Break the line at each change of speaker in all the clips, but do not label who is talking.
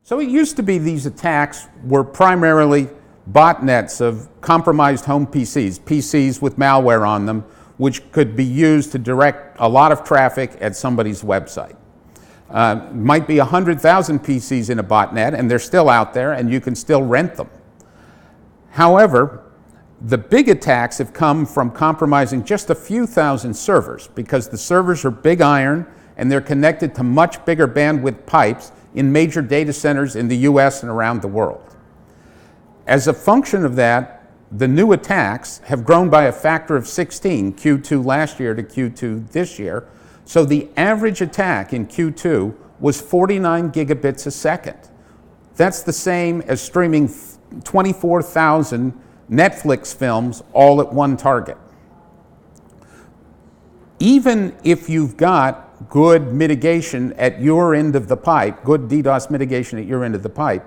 So it used to be these attacks were primarily botnets of compromised home PCs, PCs with malware on them, which could be used to direct a lot of traffic at somebody's website. Might be 100,000 PCs in a botnet, and they're still out there, and you can still rent them. However, the big attacks have come from compromising just a few thousand servers, because the servers are big iron, and they're connected to much bigger bandwidth pipes in major data centers in the US and around the world. As a function of that, the new attacks have grown by a factor of 16, Q2 last year to Q2 this year. So the average attack in Q2 was 49 gigabits a second. That's the same as streaming 24,000 Netflix films all at one target. Even if you've got good mitigation at your end of the pipe, good DDoS mitigation at your end of the pipe,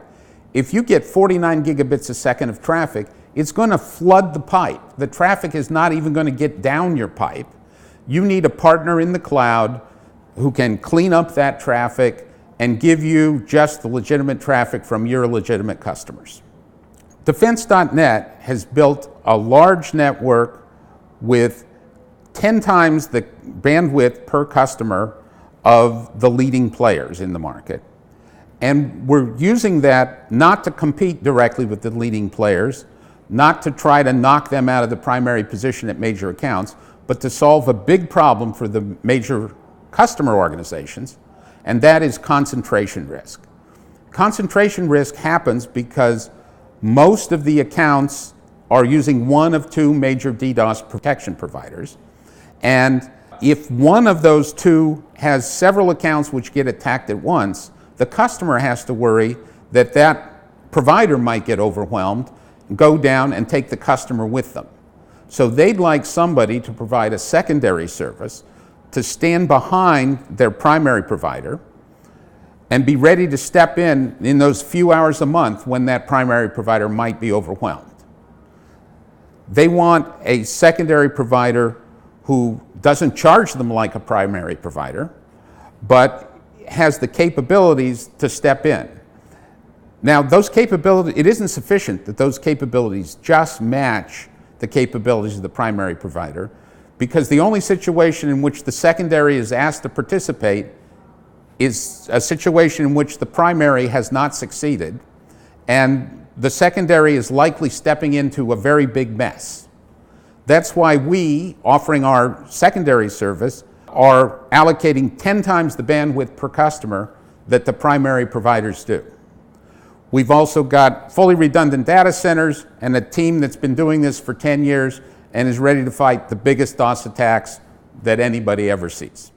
if you get 49 gigabits a second of traffic, it's going to flood the pipe. The traffic is not even going to get down your pipe. You need a partner in the cloud who can clean up that traffic and give you just the legitimate traffic from your legitimate customers. Defense.net has built a large network with 10 times the bandwidth per customer of the leading players in the market. And we're using that not to compete directly with the leading players, not to try to knock them out of the primary position at major accounts, but to solve a big problem for the major customer organizations, and that is concentration risk. Concentration risk happens because most of the accounts are using one of two major DDoS protection providers. And if one of those two has several accounts which get attacked at once, the customer has to worry that that provider might get overwhelmed, go down and take the customer with them. So they'd like somebody to provide a secondary service to stand behind their primary provider and be ready to step in those few hours a month when that primary provider might be overwhelmed. They want a secondary provider who doesn't charge them like a primary provider, but has the capabilities to step in. Now, those capabilities, it isn't sufficient that those capabilities just match the capabilities of the primary provider, because the only situation in which the secondary is asked to participate is a situation in which the primary has not succeeded, and the secondary is likely stepping into a very big mess. That's why we, offering our secondary service, are allocating 10 times the bandwidth per customer that the primary providers do. We've also got fully redundant data centers and a team that's been doing this for 10 years and is ready to fight the biggest DOS attacks that anybody ever sees.